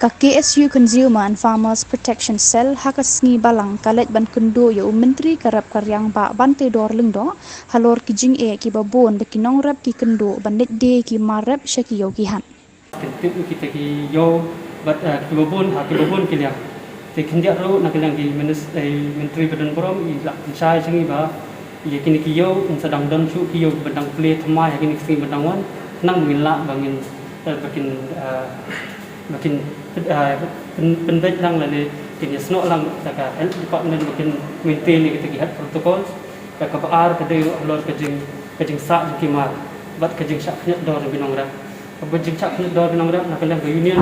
Ka KSU Consumer and Farmers Protection Cell hakasngi balang kalet ban kundo yo menteri karap karyang ba bante dor lengdo halor kijing ki babon bekinong rap ki kundo bandet de ki marap shaki yo ki han kita ki yo bat ki babon ki liak te kindia ro nak lang ki menteri badan borom i lak sai sangi ba ye kini ki yo sedang don su ki yo badang play thamai kini ki badang wan nang mila bangin makin pendek lang lagi kini snow lang taka health department makin maintain kita lihat protokol ka baar ka deu alor kajing sa kimar bat kajing sa knya dor binong ra kajing sa knya dor binong ra nakalang union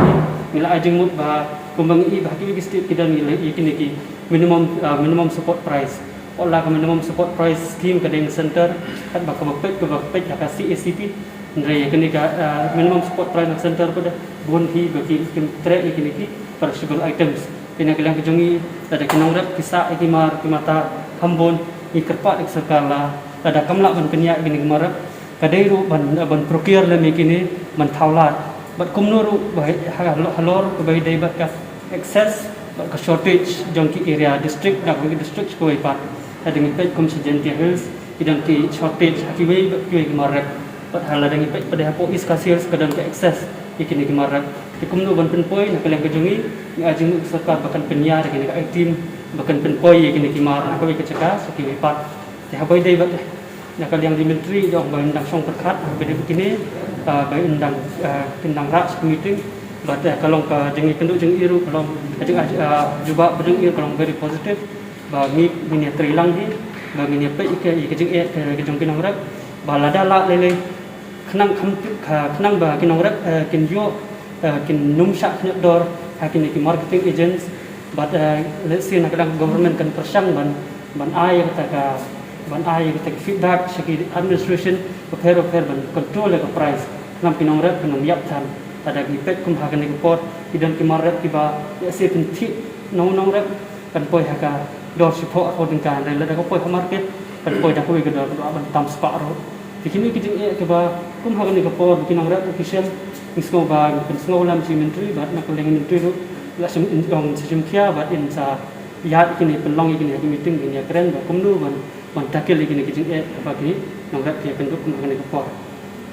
nila ajing mut ba kumbang i ba ki state kidan nila ikini ki minimum support price ola ka minimum support price scheme kadeng center kat ba ka bapet ka CACP nrai kini ka minimum support price center pada bon hi bagi trade ikini ki perishable items kini kelang kejongi ada kinong rap kisa ikimar kimata hambon ikerpat sekala ada kamla ban kenya ikini marap kadairu ban procure le mikini man thaulat bat kumnuru bai halor bai dai bat ka excess bat ka shortage jongki area district dak district ko ipat ada ngipet kum sejenti hills idang ki shortage akibai ki marap pat hala dangi pada hapo is kasir kadang ke access ikini kimarap ikumno ban penpoi nak lang kejungi ni ajing serta bahkan penyar ikini ka team bahkan penpoi ikini kimar aku ke ceka saki pat ya habai dai bat nak yang di menteri jong ban dang song perkat bede begini bai undang tindang rak meeting bat kalau ka jengi kenduk jeng iru kalau ajing juba bedeng ir kalau very positive ba mi mini trilang hi ba mini pe ke jeng ke jong kinang rak balada la lele kenang ba kinong rap kin yo kin num syak dor hakin ki marketing agents but let's say nak kadang government kan persang ban ai kata feedback segi administration prepare ban control the price nam kinong rap kinong yap tan ada gipet kum hakan ki pot idan ki marap ki ba ya se pin thi nong rap kan poi haka dor support according kan la da ko poi market kan poi da ko ke dor ban tam spa ro dikini kijing ke ba kum hagan ni kapor kinang rat official isko ba isko lam si menteri ba nak leng menteri ru la sim ong sim kia ba in sa ya kini pelong kini di meeting ni keren ba kum nu ban takel kini kijing ba kini nang rat ke penduk kum hagan ni kapor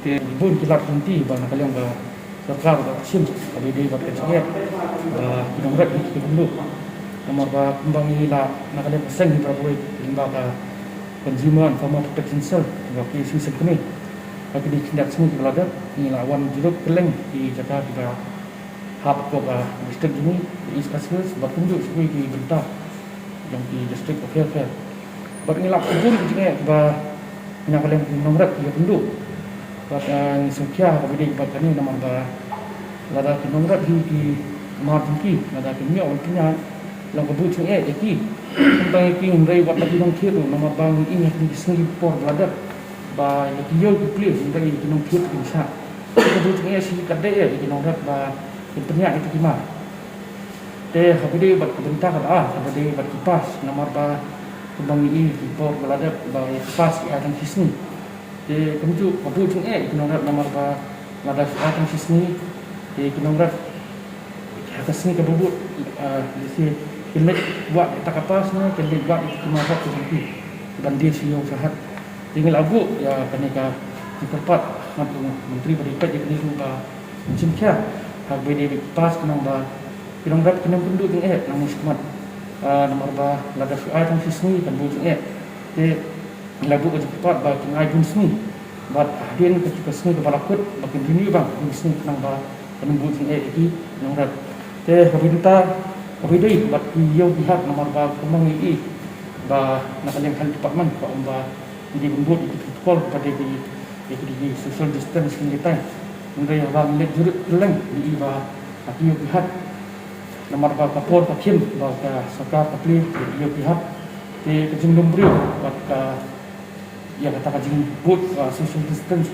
te bun kilat nanti ba nak leng ba sarkar ba sim abi di ba kijing ba kinang rat ki penduk nomor ba kumbang ni la nak leng seng di prabowo limba ka Consumer and Farmers Protection Cell bagi isu sekini bagi di tindak seni belada ni lawan jeruk keleng di Jakarta juga hab ko distrik ini di Iskasir sebab tunjuk sekali di bentar yang di distrik Fair bagi ni lak kubun juga ba nak keleng nomor dia penduk bagi sekia bagi di bagi ni nama ba lada nomor di martinki lada kimia ultinya lang kubun juga iki sampai king ray wat lagi nong kiri nama bang ini di Singapore belada ba lagi yo di dari nong kiri bisa itu punya si kadai ya di nong rat ba penyak itu gimana deh habis bat bentar habis bat kipas nama ba bang ini di port belada ba kipas akan sisni deh kemudian habis itu nong rat nama ba lada akan sisni di nong rat atas ni kebubut di sini kelet buat tak apa semua kelet buat itu kemahat tu nanti dan dia siung sahat tinggal abu ya kenika diperpat matu menteri berikat dia kena lupa macam kia habis dia pas kena ba pinong rat kena penduk tu nang ismat nomor ba lada ai tang sisni kan bu tu dia labu ke cepat ba kena ai sini buat hadian ketika sini kepala kut bakin dunia bang sini kena ba kena bu tu iki pinong rat dia habis Tapi dai bat yo pihak nomor ba kemang i ba nak yang hal department ba di bumbut itu protokol pada di social distance kita ngai ba let jurut leng di ba yo pihak nomor ba kapor pakim ba ka saka pakli yo pihak di kejung lumbrio ba ka ya kata kajing but social distance